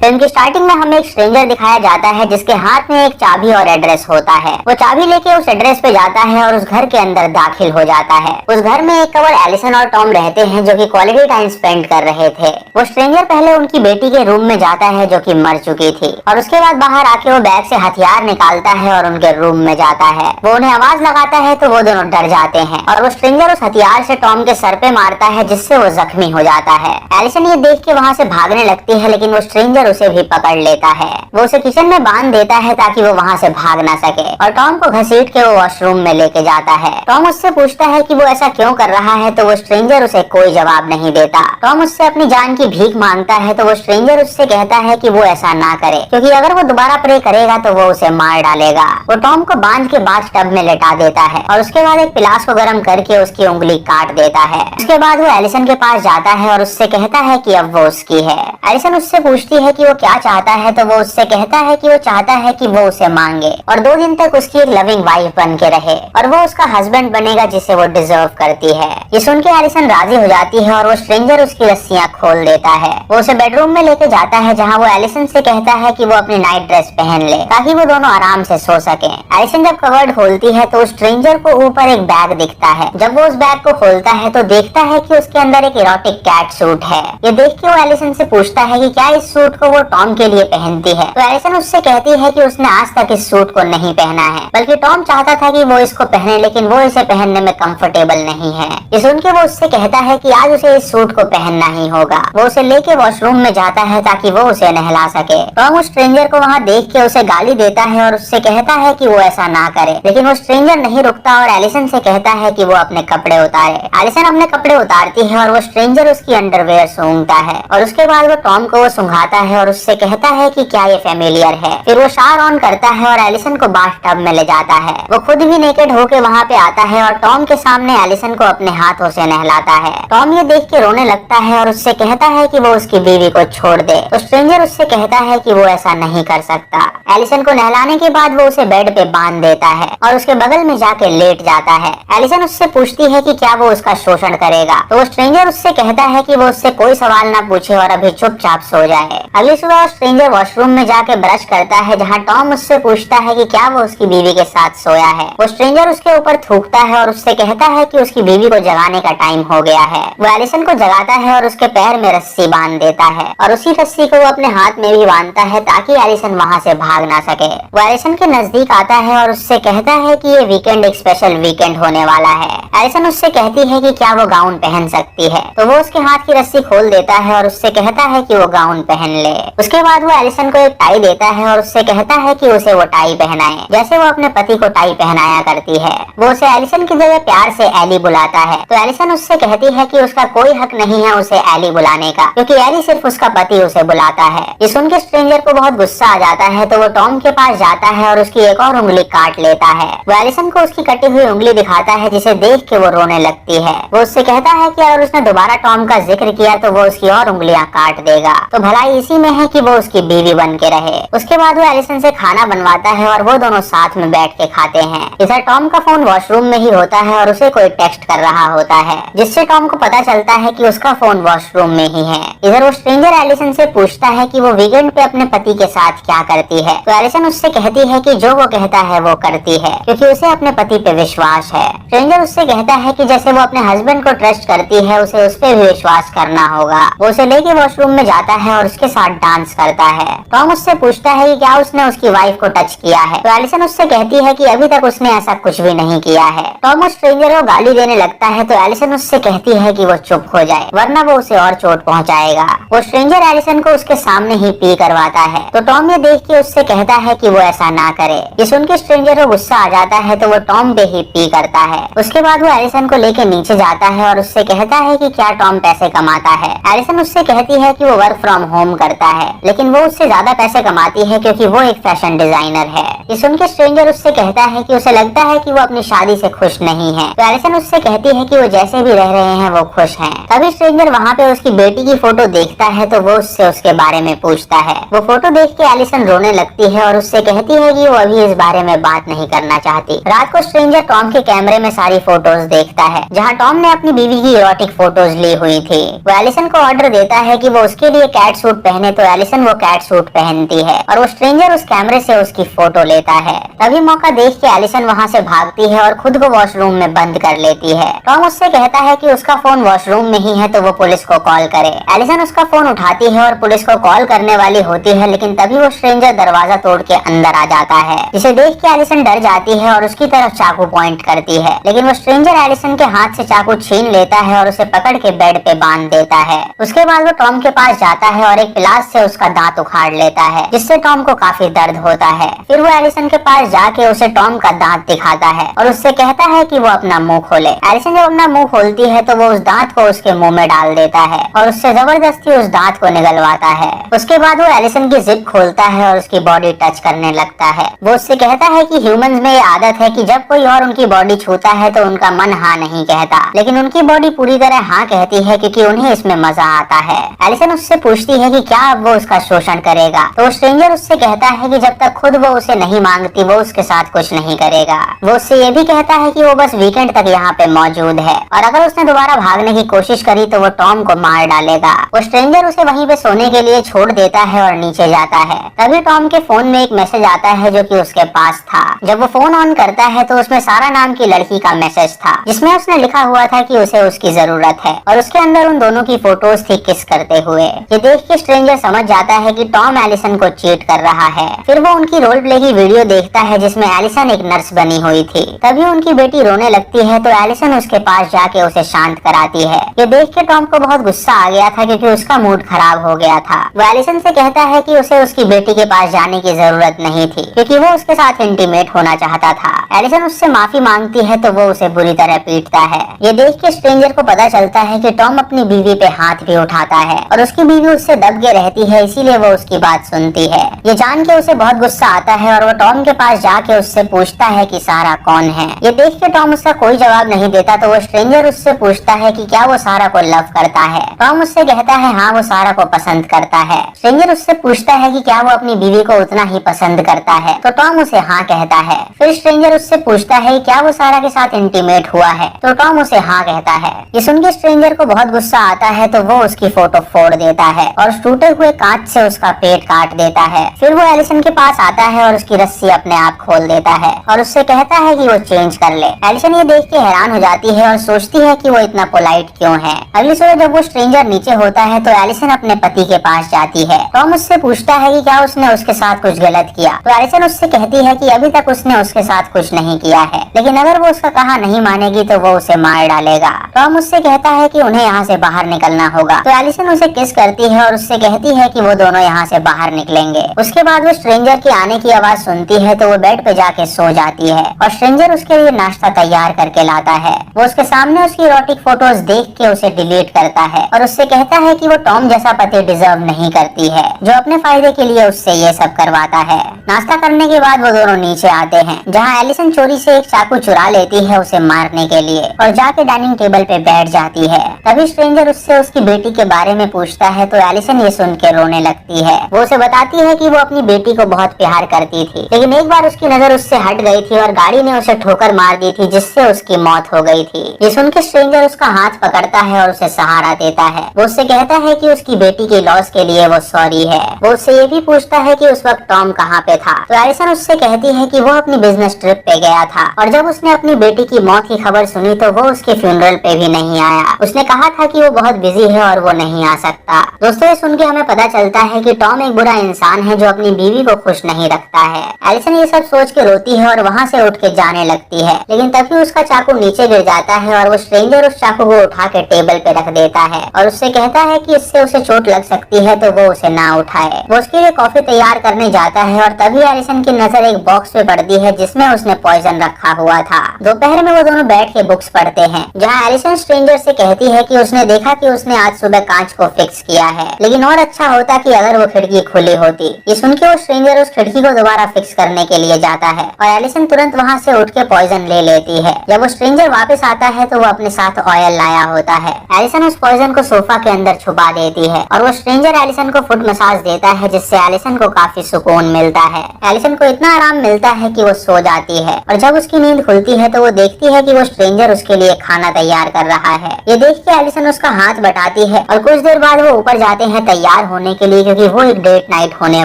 Film की starting में हमें एक स्ट्रेंजर दिखाया जाता है जिसके हाथ में एक चाबी और एड्रेस होता है। वो चाबी लेके उस एड्रेस पे जाता है और उस घर के अंदर दाखिल हो जाता है। उस घर में एक कवर एलिसन और टॉम रहते हैं जो कि क्वालिटी टाइम स्पेंड कर रहे थे। वो स्ट्रेंजर पहले उनकी बेटी के रूम में जाता है जो कि मर चुकी थी और उसके बाद बाहर आके वो बैग से हथियार निकालता है और उनके रूम में जाता है। वो उन्हें आवाज लगाता है तो वो दोनों डर जाते हैं और वो स्ट्रेंजर उस हथियार से टॉम के सर पे मारता है जिससे वो जख्मी हो जाता है। एलिसन ये देख के वहाँ से भागने लगती है लेकिन वो स्ट्रेंजर उसे भी पकड़ लेता है। वो उसे किचन में बांध देता है ताकि वो वहाँ से भाग ना सके और टॉम को घसीट के वो वॉशरूम में लेके जाता है। टॉम उससे पूछता है कि वो ऐसा क्यों कर रहा है तो वो स्ट्रेंजर उसे कोई जवाब नहीं देता। टॉम उससे अपनी जान की भीख मांगता है तो वो स्ट्रेंजर उससे कहता है कि वो ऐसा ना करे क्योंकि अगर वो दोबारा प्रे करेगा तो वो उसे मार डालेगा। वो टॉम को बांध के बाथ टब में लेटा देता है और उसके बाद एक पिलास को गर्म करके उसकी उंगली काट देता है। उसके बाद वो एलिसन के पास जाता है और उससे कहता है कि अब वो उसकी है। एलिसन उससे पूछती है कि वो क्या चाहता है तो वो उससे कहता है कि वो चाहता है कि वो उसे मांगे और 2 दिन तक उसकी एक लविंग वाइफ बन के रहे और वो उसका हस्बैंड बनेगा जिसे वो डिजर्व करती है। ये सुन के एलिसन राजी हो जाती है और वो स्ट्रेंजर उसकी रस्सियां खोल देता है। वो उसे बेडरूम में लेके जाता है जहाँ वो एलिसन से कहता है कि वो अपनी नाइट ड्रेस पहन ले ताकि वो दोनों आराम से सो सके। एलिसन जब कवर्ड खोलती है तो स्ट्रेंजर को ऊपर एक बैग दिखता है। जब वो उस बैग को खोलता है तो देखता है कि उसके अंदर एक इरोटिक कैट सूट है। ये देख के वो एलिसन से पूछता है कि क्या इस सूट को वो टॉम के लिए पहनती है तो एलिसन उससे कहती है कि उसने आज तक इस सूट को नहीं पहना है बल्कि टॉम चाहता था कि वो इसको पहने लेकिन वो इसे पहनने में कंफर्टेबल नहीं है। ये सुन के वो उससे कहता है कि आज उसे इस सूट को पहनना ही होगा। वो उसे लेके वॉशरूम में जाता है ताकि वो उसे नहला सके। टॉम उस स्ट्रेंजर को वहाँ देख के उसे गाली देता है और उससे कहता है कि वो ऐसा ना करे लेकिन वो स्ट्रेंजर नहीं रुकता और एलिसन से कहता है कि वो अपने कपड़े उतारे। एलिसन अपने कपड़े उतारती है और वो स्ट्रेंजर उसकी अंडरवेयर सूंघता है और उसके बाद वो टॉम को वो सुंघाता है और उससे कहता है कि क्या ये फेमिलियर है। फिर वो शावर ऑन करता है और एलिसन को बाथ टब में ले जाता है। वो खुद भी नेकेड होके वहाँ पे आता है और टॉम के सामने एलिसन को अपने हाथों से नहलाता है। टॉम ये देख के रोने लगता है और उससे कहता है कि वो उसकी बीवी को छोड़ दे तो स्ट्रेंजर उससे कहता है कि वो ऐसा नहीं कर सकता। एलिसन को नहलाने के बाद वो उसे बेड पे बांध देता है और उसके बगल में जाके लेट जाता है। एलिसन उससे पूछती है कि क्या वो उसका शोषण करेगा तो वो स्ट्रेंजर उससे कहता है कि वो उससे कोई सवाल ना पूछे और अभी चुपचाप सो जाए। अगली सुबह स्ट्रेंजर वॉशरूम में जाके ब्रश करता है जहाँ टॉम उससे पूछता है कि क्या वो उसकी बीवी के साथ सोया है। वो स्ट्रेंजर उसके ऊपर थूकता है और उससे कहता है कि उसकी बीवी को जगाने का टाइम हो गया है। वो एलिसन को जगाता है और उसके पैर में रस्सी बांध देता है और उसी रस्सी को वो अपने हाथ में भी बांधता है ताकि एलिसन वहाँ से भाग ना सके। वो एलिसन के नजदीक आता है और उससे कहता है कि ये वीकेंड एक स्पेशल वीकेंड होने वाला है। एलिसन उससे कहती है कि क्या वो गाउन पहन सकती है तो वो उसके हाथ की रस्सी खोल देता है और उससे कहता है कि वो गाउन पहन ले। उसके बाद वो एलिसन को एक टाई देता है और उससे कहता है कि उसे वो टाई पहनाए जैसे वो अपने पति को टाई पहनाया करती है। वो उसे एलिसन की जगह प्यार से एली बुलाता है तो एलिसन उससे कहती है कि उसका कोई हक नहीं है उसे एली बुलाने का क्योंकि एली सिर्फ उसका पति उसे बुलाता है। ये सुन के स्ट्रेंजर को बहुत गुस्सा आ जाता है तो वो टॉम के पास जाता है और उसकी एक और उंगली काट लेता है। वो एलिसन को उसकी कटी हुई उंगली दिखाता है जिसे देख के वो रोने लगती है। वो उससे कहता है कि अगर उसने दोबारा टॉम का जिक्र किया तो वो उसकी और उंगलियां काट देगा तो भलाई इसी में है कि वो उसकी बीवी बन के रहे। उसके बाद वो एलिसन से खाना बनवाता है और वो दोनों साथ में बैठ के खाते हैं। इधर टॉम का फोन वॉशरूम में ही होता है और उसे कोई टेक्स्ट कर रहा होता है जिससे टॉम को पता चलता है कि उसका फोन वॉशरूम में ही है। इधर वो स्ट्रेंजर एलिसन से पूछता है कि वो वीकेंड पे अपने पति के साथ क्या करती है तो एलिसन उससे कहती है कि जो वो कहता है वो करती है क्योंकि उसे अपने पति पे विश्वास है। स्ट्रेंजर उससे कहता है कि जैसे वो अपने हस्बैंड को ट्रस्ट करती है उसे उस पे भी विश्वास करना होगा। वो उसे लेके वॉशरूम में जाता है और उसके साथ डांस करता है। टॉम उससे पूछता है कि क्या उसने उसकी वाइफ को टच किया है तो एलिसन उससे कहती है कि अभी तक उसने ऐसा कुछ भी नहीं किया है। टॉम उस स्ट्रेंजर को गाली देने लगता है तो एलिसन उससे कहती है कि वो चुप हो जाए वरना वो उसे और चोट पहुंचाएगा। वो स्ट्रेंजर एलिसन को उसके सामने ही पी करवाता है तो टॉम ये देख के उससे कहता है कि वो ऐसा ना करे। ये सुन के स्ट्रेंजर को गुस्सा आ जाता है तो वो टॉम पे ही पी करता है। उसके बाद वो एलिसन को लेके नीचे जाता है और उससे कहता है कि क्या टॉम पैसे कमाता है। एलिसन उससे कहती है कि वो वर्क फ्रॉम होम करता है लेकिन वो उससे ज्यादा पैसे कमाती है क्योंकि वो एक फैशन डिजाइनर है। ये सुन के स्ट्रेंजर उससे कहता है कि उसे लगता है कि वो अपनी शादी से खुश नहीं है तो एलिसन उससे कहती है कि वो जैसे भी रह रहे हैं वो खुश हैं। तभी स्ट्रेंजर वहाँ पे उसकी बेटी की फोटो देखता है तो वो उससे उसके बारे में पूछता है। वो फोटो देख के एलिसन रोने लगती लगती है और उससे कहती है कि वो अभी इस बारे में बात नहीं करना चाहती। रात को स्ट्रेंजर टॉम के कैमरे में सारी फोटोज देखता है जहाँ टॉम ने अपनी बीवी की इरोटिक फोटोज ली हुई थी। वो एलिसन को ऑर्डर देता है कि वो उसके लिए कैट सूट पहने, तो एलिसन वो कैट सूट पहनती है और वो स्ट्रेंजर उस कैमरे से उसकी फोटो लेता है। तभी मौका देख के एलिसन वहाँ से भागती है और खुद को वॉशरूम में बंद कर लेती है। टॉम उससे कहता है कि उसका फोन वॉशरूम में ही है तो वो पुलिस को कॉल करे। एलिसन उसका फोन उठाती है और पुलिस को कॉल करने वाली होती है, लेकिन तभी वो स्ट्रेंजर दरवाजा तोड़ के अंदर आ जाता है, जिसे देख के एलिसन डर जाती है और उसकी तरफ चाकू पॉइंट करती है। लेकिन वो स्ट्रेंजर एलिसन के हाथ से चाकू छीन लेता है और उसे पकड़ के बेड पे बांध देता है। उसके बाद वो टॉम के पास जाता है और एक पिलास से उसका दांत उखाड़ लेता है, जिससे टॉम को काफी दर्द होता है। फिर वो एलिसन के पास जाके उसे टॉम का दांत दिखाता है और उससे कहता है कि वो अपना मुंह खोले। एलिसन जब अपना मुंह खोलती है तो वो उस दांत को उसके मुंह में डाल देता है और उससे जबरदस्ती उस दांत को निगलवाता है। उसके बाद वो एलिसन की जिप खोलता है और उसकी बॉडी टच करने लगता है। वो उससे कहता है कि ह्यूमंस में ये आदत है कि जब कोई और उनकी बॉडी छूता है तो उनका मन हाँ नहीं कहता, लेकिन उनकी बॉडी पूरी तरह हाँ कहती है क्योंकि उन्हें इसमें मजा आता है। एलिसन उससे पूछती है कि क्या अब वो उसका शोषण करेगा, तो स्ट्रेंजर उससे कहता है कि जब तक खुद वो उसे नहीं मांगती वो उसके साथ कुछ नहीं करेगा। वो उससे ये भी कहता है कि वो बस वीकेंड तक यहाँ पे मौजूद है और अगर उसने दोबारा भागने की कोशिश करी तो वो टॉम को मार डालेगा। वो स्ट्रेंजर उसे वहीं पे सोने के लिए छोड़ देता है और नीचे जाता है। तभी टॉम के फोन में एक मैसेज आता है जो कि उसके पास था। जब वो फोन ऑन करता है तो उसमें सारा नाम की लड़की का मैसेज था, जिसमें उसने लिखा हुआ था कि उसे उसकी जरूरत है और उसके अंदर उन दोनों की फोटोज थी किस करते हुए। ये देख के स्ट्रेंजर समझ जाता है कि टॉम एलिसन को चीट कर रहा है। फिर वो उनकी रोल प्ले की वीडियो देखता है जिसमें एलिसन एक नर्स बनी हुई थी। तभी उनकी बेटी रोने लगती है तो एलिसन उसके पास जाके उसे शांत कराती है। ये देख के टॉम को बहुत गुस्सा आ गया था क्योंकि उसका मूड खराब हो गया था। वो एलिसन से कहता है कि उसे उसकी बेटी के पास जाने की जरूरत नहीं थी क्योंकि वो उसके साथ इंटीमेट होना चाहता था। एलिसन उससे माफी मांगती है तो वो उसे बुरी तरह पीटता है। ये देख के स्ट्रेंजर को पता चलता है कि टॉम अपनी बीवी पे हाथ भी उठाता है और उसकी बीवी उससे दब के रहती है, इसीलिए वो उसकी बात सुनती है। ये जान के उसे बहुत गुस्सा आता है और वो टॉम के पास जाके उससे पूछता है कि सारा कौन है। ये देख के टॉम उसका कोई जवाब नहीं देता तो वो स्ट्रेंजर उससे पूछता है कि क्या वो सारा को लव करता है। टॉम उससे कहता है हाँ वो सारा को पसंद करता है। स्ट्रेंजर उससे पूछता है कि क्या वो अपनी बीवी को उतना ही पसंद करता है, तो टॉम उसे हाँ कहता है। फिर स्ट्रेंजर उससे पूछता है क्या वो सारा के साथ इंटीमेट हुआ है, तो टॉम उसे हाँ कहता है। ये सुन के स्ट्रेंजर को बहुत गुस्सा आता है तो वो उसकी फोटो फोड़ देता है और टूटे हुए कांच से उसका पेट काट देता है। फिर वो एलिसन के पास आता है और उसकी रस्सी अपने आप खोल देता है और उससे कहता है कि वो चेंज कर ले। एलिसन ये देख के हैरान हो जाती है और सोचती है कि वो इतना पोलाइट क्यों है। अगली सुबह जब वो स्ट्रेंजर नीचे होता है तो एलिसन अपने पति के पास जाती है। टॉम उससे पूछता है कि क्या उसने उसके साथ कुछ गलत किया, तो एलिसन उससे कहती है कि अभी तक उसने उसके साथ कुछ नहीं किया है, लेकिन अगर वो उसका कहा नहीं मानेगी तो वो उसे मार डालेगा। टॉम उससे कहता है कि उन्हें यहाँ से बाहर निकलना होगा, तो एलिसन उसे किस करती है और उससे कहती है कि वो दोनों यहाँ से बाहर निकलेंगे। उसके बाद वो स्ट्रेंजर के आने की आवाज सुनती है तो वो बेड पे जाके सो जाती है और स्ट्रेंजर उसके लिए नाश्ता तैयार करके लाता है। वो उसके सामने उसकी इरोटिक फोटोज देख के उसे डिलीट करता है और उससे कहता है कि वो टॉम जैसा पति डिजर्व नहीं करती है जो अपने फायदे के लिए उससे ये सब करवाता है। नाश्ता करने के बाद वो दोनों नीचे आते हैं जहाँ एलिसन चोरी से एक चाकू चुरा लेती है उसे मारने के लिए और जाके डाइनिंग टेबल पे बैठ जाती है। तभी स्ट्रेंजर उससे उसकी बेटी के बारे में पूछता है तो एलिसन ये सुन के रोने लगती है। वो उसे बताती है कि वो अपनी बेटी को बहुत प्यार करती थी, लेकिन एक बार उसकी नजर उससे हट गई थी और गाड़ी ने उसे ठोकर मार दी थी जिससे उसकी मौत हो गई थी। ये सुन के स्ट्रेंजर उसका हाथ पकड़ता है और उसे सहारा देता है। वो उससे कहता है कि उसकी बेटी के लॉस के लिए वो सॉरी है। वो उससे ये भी पूछता है कि उस वक्त टॉम कहाँ पे था, तो एलिसन उससे कहती है कि वो अपनी बिजनेस ट्रिप पे गया था और जब उसने अपनी बेटी की मौत की खबर सुनी तो वो उसके फ्यूनरल पे भी नहीं आया। उसने कहा था कि वो बहुत बिजी है और वो नहीं आ सकता। दोस्तों ये सुन के हमें पता चलता है कि टॉम एक बुरा इंसान है जो अपनी बीवी को खुश नहीं रखता है। एलिसन ये सब सोच के रोती है और वहाँ से उठ के जाने लगती है, लेकिन तभी उसका चाकू नीचे गिर जाता है और वो स्ट्रेंजर उस चाकू को उठा के टेबल पे रख देता है और उससे कहता है कि इससे उसे चोट लग सकती है तो वो उसे ना उठाए। वो उसके लिए कॉफी तैयार करने जाता है और तभी एलिसन की नजर एक बॉक्स पे पड़ती है जिसमें उसने पॉइजन रखा हुआ था। दोपहर में वो दोनों बैठ के बुक्स पढ़ते हैं जहाँ एलिसन स्ट्रेंजर से कहती है कि उसने देखा कि उसने आज सुबह कांच को फिक्स किया है, लेकिन और अच्छा होता कि अगर वो खिड़की खुली होती। ये सुन के वो स्ट्रेंजर उस खिड़की को दोबारा फिक्स करने के लिए जाता है और एलिसन तुरंत वहाँ से उठ के पॉइजन ले लेती है। जब वो स्ट्रेंजर वापस आता है तो वो अपने साथ ऑयल लाया होता है। एलिसन उस पॉइजन को सोफा के अंदर छुपा देती है और वो स्ट्रेंजर एलिसन को फुट मसाज देता है जिससे एलिसन को काफी काफी सुकून मिलता है। एलिसन को इतना आराम मिलता है कि वो सो जाती है और जब उसकी नींद खुलती है तो वो देखती है कि वो स्ट्रेंजर उसके लिए खाना तैयार कर रहा है। ये देख के एलिसन उसका हाथ बटाती है और कुछ देर बाद वो ऊपर जाते हैं तैयार होने के लिए, क्योंकि वो एक डेट नाइट होने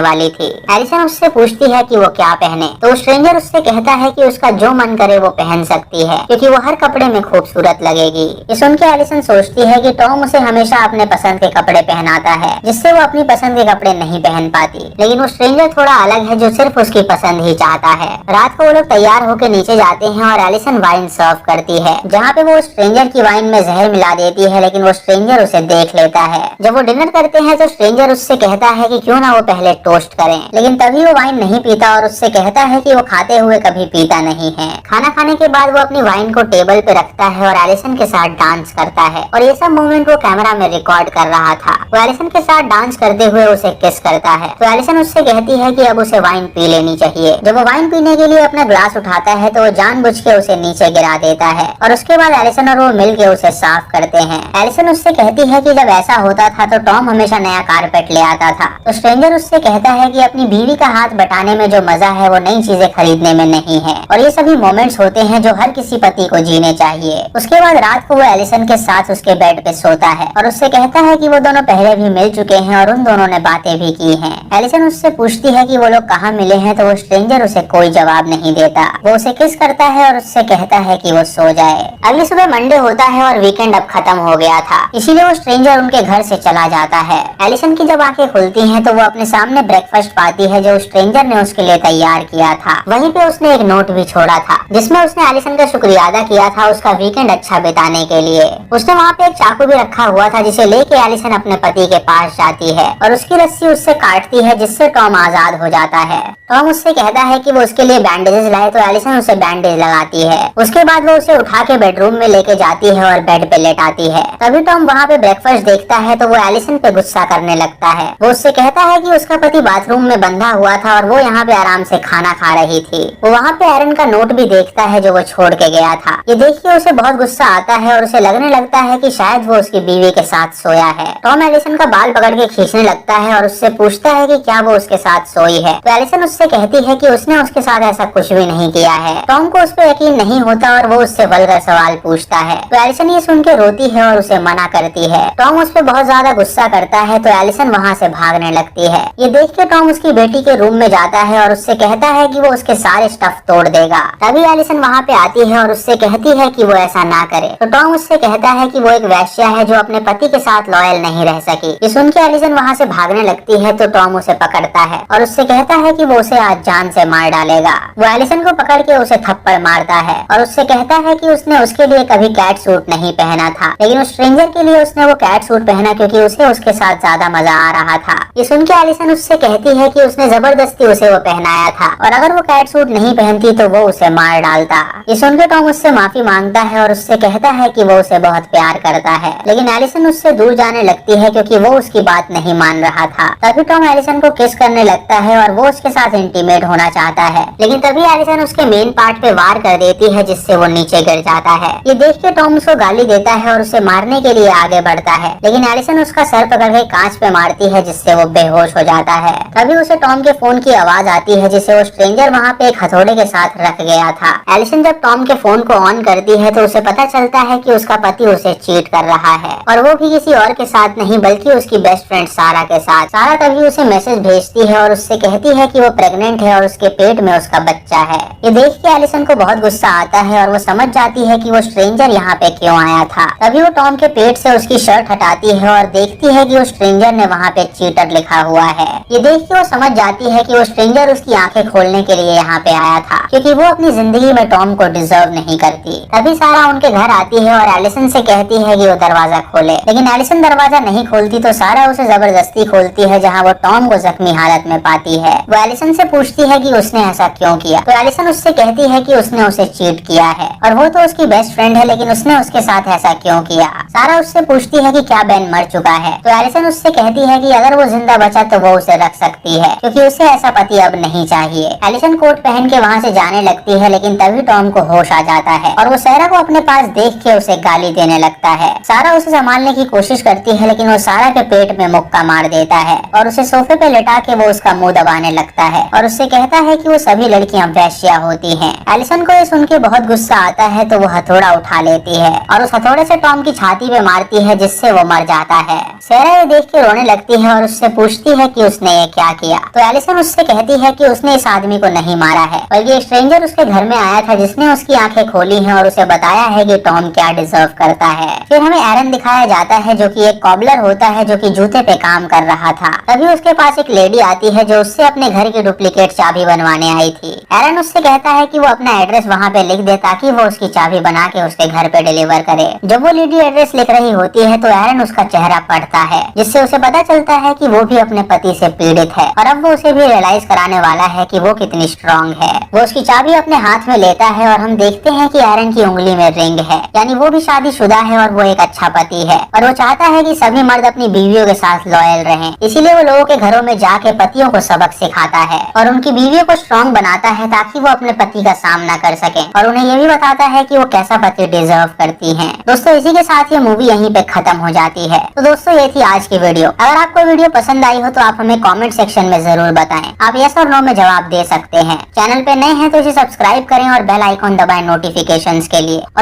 वाली थी। एलिसन उससे पूछती है कि वो क्या पहने, तो स्ट्रेंजर उससे कहता है कि उसका जो मन करे वो पहन सकती है, क्योंकि वो हर कपड़े में खूबसूरत लगेगी। ये सुन के एलिसन सोचती है कि टॉम उसे हमेशा अपने पसंद के कपड़े पहनाता है, जिससे वो अपनी पसंद के कपड़े नहीं पहन पाती। लेकिन वो स्ट्रेंजर थोड़ा अलग है, जो सिर्फ उसकी पसंद ही चाहता है। रात को वो लोग तैयार होकर नीचे जाते हैं और एलिसन वाइन सर्व करती है, जहाँ पे वो स्ट्रेंजर की वाइन में जहर मिला देती है, लेकिन वो स्ट्रेंजर उसे देख लेता है। जब वो डिनर करते हैं तो स्ट्रेंजर उससे कहता है कि क्यों ना वो पहले टोस्ट करें, लेकिन तभी वो वाइन नहीं पीता और उससे कहता है कि वो खाते हुए कभी पीता नहीं है। खाना खाने के बाद वो अपनी वाइन को टेबल पे रखता है और एलिसन के साथ डांस करता है, और ये सब मोमेंट वो कैमरा में रिकॉर्ड कर रहा था। वो एलिसन के साथ डांस करते हुए उसे किस करता है, तो एलिसन उससे कहती है कि अब उसे वाइन पी लेनी चाहिए। जब वो वाइन पीने के लिए अपना ग्लास उठाता है तो वो जानबूझ के उसे नीचे गिरा देता है, और उसके बाद एलिसन और वो मिलके उसे साफ करते हैं। एलिसन उससे कहती है कि जब ऐसा होता था तो टॉम हमेशा नया कारपेट ले आता था। तो स्ट्रेंजर उससे कहता है कि अपनी बीवी का हाथ बटाने में जो मजा है वो नई चीजें खरीदने में नहीं है, और ये सभी मोमेंट्स होते हैं जो हर किसी पति को जीने चाहिए। उसके बाद रात को वो एलिसन के साथ उसके बेड पे सोता है और उससे कहता है कि वो दोनों पहले भी मिल चुके हैं और उन दोनों ने बातें भी की हैं। एलिसन उससे पूछती है कि वो लोग कहाँ मिले हैं, तो वो स्ट्रेंजर उसे कोई जवाब नहीं देता। वो उसे किस करता है और उससे कहता है कि वो सो जाए। अगली सुबह मंडे होता है और वीकेंड अब खत्म हो गया था, इसीलिए वो स्ट्रेंजर उनके घर से चला जाता है। एलिसन की जब आंखें खुलती हैं तो वो अपने सामने ब्रेकफास्ट पाती है जो स्ट्रेंजर ने उसके लिए तैयार किया था। वहीं पे उसने एक नोट भी छोड़ा था जिसमें उसने एलिसन का शुक्रिया अदा किया था उसका वीकेंड अच्छा बिताने के लिए। उसने वहाँ पे एक चाकू भी रखा हुआ था जिसे लेके एलिसन अपने पति के पास जाती है और उसकी रस्सी उससे काटती है, जिससे टॉम आजाद हो जाता है। टॉम उससे कहता है कि वो उसके लिए बैंडेजेस लाए, तो एलिसन उसे बैंडेज लगाती है। उसके बाद वो उसे उठा के बेडरूम में लेके जाती है और बेड पे लेटाती है। तभी टॉम वहाँ पे ब्रेकफास्ट देखता है तो वो एलिसन पे गुस्सा करने लगता है। वो उससे कहता है कि उसका पति बाथरूम में बंधा हुआ था और वो यहाँ पे आराम से खाना खा रही थी। वो वहाँ पे एरन का नोट भी देखता है जो वो छोड़ के गया था। ये देख के उसे बहुत गुस्सा आता है और उसे लगने लगता है कि शायद वो उसकी बीवी के साथ सोया है। टॉम एलिसन का बाल पकड़ के खींचने लगता है और उससे पूछता है कि क्या वो उसके साथ सोई है, तो एलिसन उससे कहती है कि उसने उसके साथ ऐसा कुछ भी नहीं किया है। टॉम को उस पर यकीन नहीं होता और वो उससे वल्गर सवाल पूछता है, तो एलिसन ये सुन के रोती है और उसे मना करती है। टॉम उस पर बहुत ज्यादा गुस्सा करता है तो एलिसन वहाँ से भागने लगती है। ये देख के टॉम उसकी बेटी के रूम में जाता है और उससे कहता है कि वो उसके सारे स्टफ तोड़ देगा। तभी एलिसन वहाँ पे आती है और उससे कहती है कि वो ऐसा ना करे, तो टॉम उससे कहता है कि वो एक वेश्या है जो अपने पति के साथ लॉयल नहीं रह सकी। ये सुन के एलिसन वहाँ से भागने लगती है तो टॉम उसे पकड़ता है और उससे कहता है कि वो उसे आज जान से मार डालेगा। वो एलिसन को पकड़ के उसे थप्पड़ मारता है और उससे कहता है कि उसने उसके लिए कभी कैट सूट नहीं पहना था, लेकिन उस स्ट्रेंजर के लिए उसने वो कैट सूट पहना क्योंकि उसे उसके साथ ज्यादा मजा आ रहा था। ये सुन के एलिसन उससे कहती है कि उसने जबरदस्ती उसे वो पहनाया था और अगर वो कैट सूट नहीं पहनती तो वो उसे मार डालता। ये सुनकर टॉम उससे माफी मांगता है और उससे कहता है कि वो उसे बहुत प्यार करता है, लेकिन एलिसन उससे दूर जाने लगती है क्योंकि वो उसकी बात नहीं मान रहा था। तभी टॉम एलिसन को किस करने लगता है और वो उसके साथ इंटीमेट होना चाहता है, लेकिन तभी एलिसन उसके मेन पार्ट पे वार कर देती है जिससे वो नीचे गिर जाता है। ये देख के टॉम उसको गाली देता है और उसे मारने के लिए आगे बढ़ता है, लेकिन एलिसन उसका सर पकड़ के कांच पे मारती है जिससे वो बेहोश हो जाता है। तभी उसे टॉम के फोन की आवाज आती है जिसे वो स्ट्रेंजर वहाँ पे एक हथौड़े के साथ रख गया था। एलिसन जब टॉम के फोन को ऑन करती है तो उसे पता चलता है कि उसका पति उसे चीट कर रहा है और वो भी किसी और के साथ नहीं बल्कि उसकी बेस्ट फ्रेंड सारा के साथ। सारा तभी उसे मैसेज भेजती है और उससे कहती है कि वो प्रेग्नेंट है और उसके पेट में उसका बच्चा है। ये देख के एलिसन को बहुत गुस्सा आता है और वो समझ जाती है कि वो स्ट्रेंजर यहाँ पे क्यों आया था। तभी वो टॉम के पेट से उसकी शर्ट हटाती है और देखती है कि वो स्ट्रेंजर ने वहाँ पे चीटर लिखा हुआ है। ये देख के वो समझ जाती है कि वो स्ट्रेंजर उसकी आंखें खोलने के लिए यहाँ पे आया था क्योंकि वो अपनी जिंदगी में टॉम को डिजर्व नहीं करती। तभी सारा उनके घर आती है और एलिसन से कहती है कि वो दरवाजा खोले, लेकिन एलिसन दरवाजा नहीं खोलती तो सारा उसे जबरदस्ती खोलती है जहाँ वो टॉम को जख्मी हालत में पाती है। वो एलिसन एलिसन से पूछती है कि उसने ऐसा क्यों किया। तो एलिसन उससे कहती है कि उसने उसे चीट किया है और वो तो उसकी बेस्ट फ्रेंड है, लेकिन उसने उसके साथ ऐसा क्यों किया। सारा उससे पूछती है कि क्या बेन मर चुका है। तो एलिसन उससे कहती है कि अगर वो जिंदा बचा तो वो उसे रख सकती है, क्योंकि उसे ऐसा पति अब नहीं चाहिए। एलिसन कोट पहन के वहाँ से जाने लगती है, लेकिन तभी टॉम को होश आ जाता है और वो सारा को अपने पास देख के उसे गाली देने लगता है। सारा उसे संभालने की कोशिश करती है, लेकिन वो सारा के पेट में मुक्का मार देता है और उसे सोफे पे लेटा के वो उसका मुंह दबाने लगता है और उससे कहता है कि वो सभी लड़कियां वैश्या होती हैं। एलिसन को ये सुन के बहुत गुस्सा आता है, तो वो हथौड़ा उठा लेती है और उस हथौड़े से टॉम की छाती पे मारती है, जिससे वो मर जाता है। सारा ये देख के रोने लगती है और उससे पूछती है कि उसने ये क्या किया। तो एलिसन उससे कहती है कि उसने इस आदमी को नहीं मारा है, बल्कि एक स्ट्रेंजर उसके घर में आया था जिसने उसकी आंखें खोली हैं और उसे बताया है कि टॉम क्या डिजर्व करता है। फिर हमें एरन दिखाया जाता है, जो कि एक कॉबलर होता है जो कि जूते पे काम कर रहा था। तभी उसके पास एक लेडी आती है जो उससे अपने घर की डुप्लीकेट चाबी बनवाने आई थी। एरन उससे कहता है कि वो अपना एड्रेस वहाँ पे लिख दे ताकि वो उसकी चाबी बना के उसके घर पे डिलीवर करे। जब वो लेडी एड्रेस लिख रही होती है तो एरन उसका चेहरा पढ़ता है, जिससे उसे पता चलता है कि वो भी अपने पति से पीड़ित है और अब वो उसे भी रियलाइज कराने वाला है कि वो कितनी स्ट्रांग है। वो उसकी चाबी अपने हाथ में लेता है और हम देखते हैं कि एरन की उंगली में रिंग है, यानी वो भी शादीशुदा है और वो एक अच्छा पति है और वो चाहता है कि सभी मर्द अपनी बीवियों के साथ लॉयल रहें। इसीलिए वो लोगों के घरों में जाके पतियों को सबक सिखाता है और उनकी बीवियों को स्ट्रांग बनाता है ताकि वो अपने पति का सामना कर सके और उन्हें ये भी बताता है कि वो कैसा पति डिजर्व करती हैं। दोस्तों, इसी के साथ ये मूवी यहीं पे खत्म हो जाती है। तो दोस्तों, ये थी आज की वीडियो। अगर आपको वीडियो पसंद आई हो तो आप हमें कमेंट सेक्शन में जरूर बताएं। आप यस और नो में जवाब दे सकते हैं। चैनल पे नए हैं तो इसे सब्सक्राइब करें और बेल आइकॉन दबाएं नोटिफिकेशंस के लिए। और